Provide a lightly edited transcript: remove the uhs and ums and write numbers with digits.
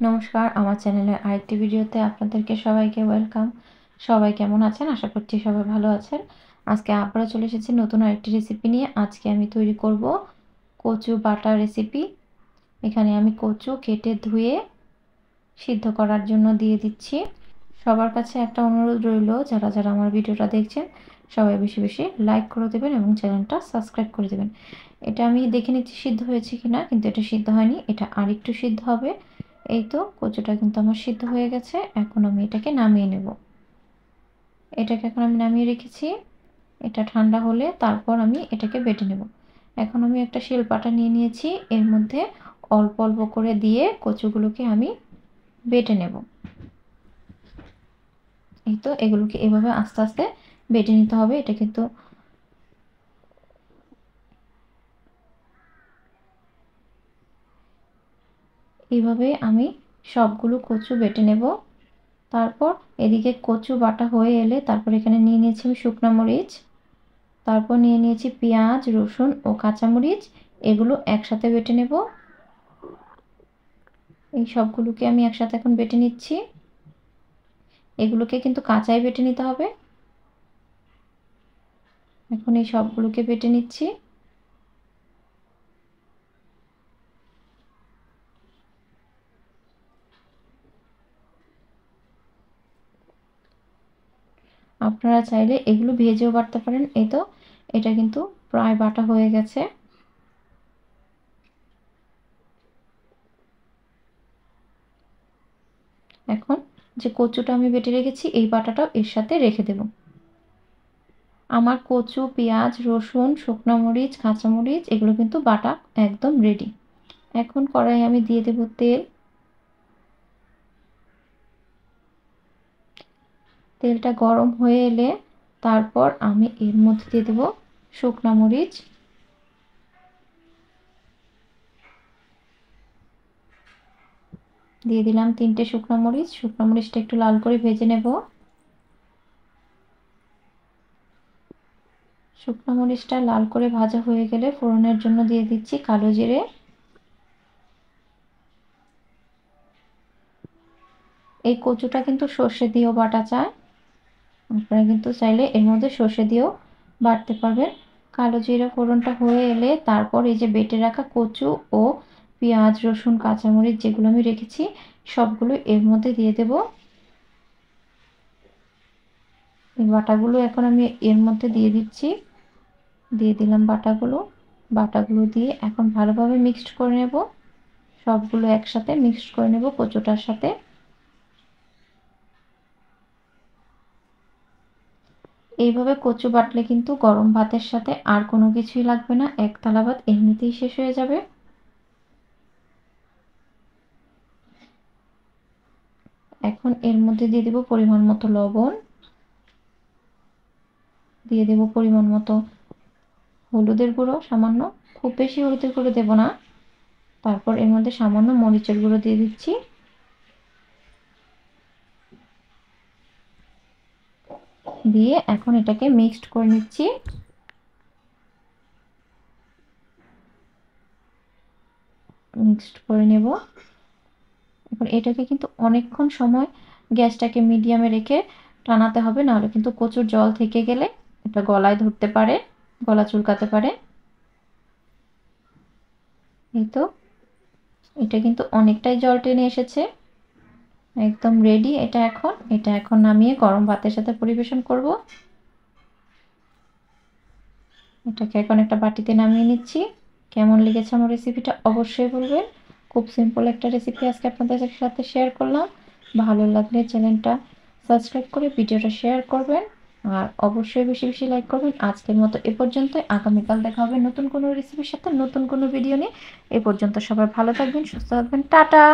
নমস্কার, আমার চ্যানেলের আরেকটি ভিডিওতে আপনাদেরকে সবাইকে ওয়েলকাম। সবাই কেমন আছেন? আশা করছি সবাই ভালো আছেন। আজকে আবারও চলে এসেছি নতুন আরেকটি রেসিপি নিয়ে। আজকে আমি তৈরি করব কচু বাটা রেসিপি। এখানে আমি কচু কেটে ধুয়ে সিদ্ধ করার জন্য দিয়ে দিচ্ছি। সবার কাছে একটা অনুরোধ রইল, যারা যারা আমার ভিডিওটা দেখছেন সবাই বেশি বেশি লাইক করে দেবেন এবং চ্যানেলটা সাবস্ক্রাইব করে দেবেন। এটা আমি দেখে নিচ্ছি সিদ্ধ হয়েছে কিনা, কিন্তু এটা সিদ্ধ হয়নি, এটা আরেকটু সিদ্ধ হবে। এই তো কচুটা কিন্তু আমার সিদ্ধ হয়ে গেছে। এখন আমি এটাকে নামিয়ে নেব। এটাকে এখন আমি নামিয়ে রেখেছি। এটা ঠান্ডা হলে তারপর আমি এটাকে বেটে নেব। এখন আমি একটা শিলপাটা নিয়ে নিয়েছি, এর মধ্যে অল্প অল্প করে দিয়ে কচুগুলোকে আমি বেটে নেব। এই তো এগুলোকে এভাবে আস্তে আস্তে বেটে নিতে হবে। এটা কিন্তু এইভাবে আমি সবগুলো কচু বেটে নেব। তারপর এদিকে কচু বাটা হয়ে এলে তারপর এখানে নিয়ে নিয়েছি আমি শুকনো মরিচ, তারপর নিয়ে নিয়েছি পেঁয়াজ, রসুন ও কাঁচামরিচ। এগুলো একসাথে বেটে নেব। এই সবগুলোকে আমি একসাথে এখন বেটে নিচ্ছি। এগুলোকে কিন্তু কাঁচাই বেটে নিতে হবে। এখন এই সবগুলোকে বেটে নিচ্ছি। আপনারা চাইলে এগুলো ভেজেও বাটতে পারেন। এই তো এটা কিন্তু প্রায় বাটা হয়ে গেছে। এখন যে কচুটা আমি বেটে রেখেছি এই বাটাটাও এর সাথে রেখে দেব। আমার কচু, পেঁয়াজ, রসুন, শুকনো মরিচ, কাঁচামরিচ এগুলো কিন্তু বাটা একদম রেডি। এখন কড়াই আমি দিয়ে দেব তেল। তেলটা গরম হয়ে এলে তারপর আমি এর মধ্যে দিয়ে দেব শুকনো মরিচ, দিয়ে দিলাম 3টে শুকনো মরিচ। শুকনো মরিচটা একটু লাল করে ভেজে নেব। শুকনো মরিচটা লাল করে ভাজা হয়ে গেলে ফোড়নের জন্য দিয়ে দিচ্ছি কালো জিরে। এই কচুটা কিন্তু সর্ষে দিয়েও বাটা যায়, আপনারা কিন্তু চাইলে এর মধ্যে সর্ষে দিয়েও বাটতে পারবেন। কালো জিরে ফোড়নটা হয়ে এলে তারপর এই যে বেটে রাখা কচু ও পেঁয়াজ, রসুন, কাঁচামরিচ যেগুলো আমি রেখেছি সবগুলো এর মধ্যে দিয়ে দেব। এই বাটাগুলো এখন আমি এর মধ্যে দিয়ে দিচ্ছি। দিয়ে দিলাম বাটাগুলো। বাটাগুলো দিয়ে এখন ভালোভাবে মিক্সড করে নেব। সবগুলো একসাথে মিক্সড করে নেব কচুটার সাথে। এইভাবে কচু বাটলে কিন্তু গরম ভাতের সাথে আর কোনো কিছুই লাগবে না, এক থালা ভাত এমনিতেই শেষ হয়ে যাবে। এখন এর মধ্যে দিয়ে দেব পরিমাণ মতো লবণ, দিয়ে দেব পরিমাণ মতো হলুদের গুঁড়ো সামান্য, খুব বেশি হলুদের গুঁড়ো দেব না। তারপর এর মধ্যে সামান্য মরিচের গুঁড়ো দিয়ে দিচ্ছি। দিয়ে এখন এটাকে মিক্সড করে নিচ্ছি। মিক্সড করে নেব। এখন এটাকে কিন্তু অনেকক্ষণ সময় গ্যাসটাকে মিডিয়ামে রেখে টানাতে হবে, নাহলে কিন্তু কচুর জল থেকে গেলে এটা গলায় ধরতে পারে, গলা চুলকাতে পারে। এই তো এটা কিন্তু অনেকটাই জল টেনে এসেছে, একদম রেডি। এটা এখন নামিয়ে গরম ভাতের সাথে পরিবেশন করব। এটাকে এখন একটা বাটিতে নামিয়ে নিচ্ছি। কেমন লেগেছে আমার রেসিপিটা অবশ্যই বলবেন। খুব সিম্পল একটা রেসিপি আজকে আপনাদের সাথে শেয়ার করলাম। ভালো লাগলে চ্যানেলটা সাবস্ক্রাইব করে ভিডিওটা শেয়ার করবেন আর অবশ্যই বেশি বেশি লাইক করবেন। আজকের মতো এ পর্যন্তই। আগামীকাল দেখা হবে নতুন কোনো রেসিপির সাথে, নতুন কোনো ভিডিও নিয়ে। এ পর্যন্ত সবাই ভালো থাকবেন, সুস্থ থাকবেন। টাটা।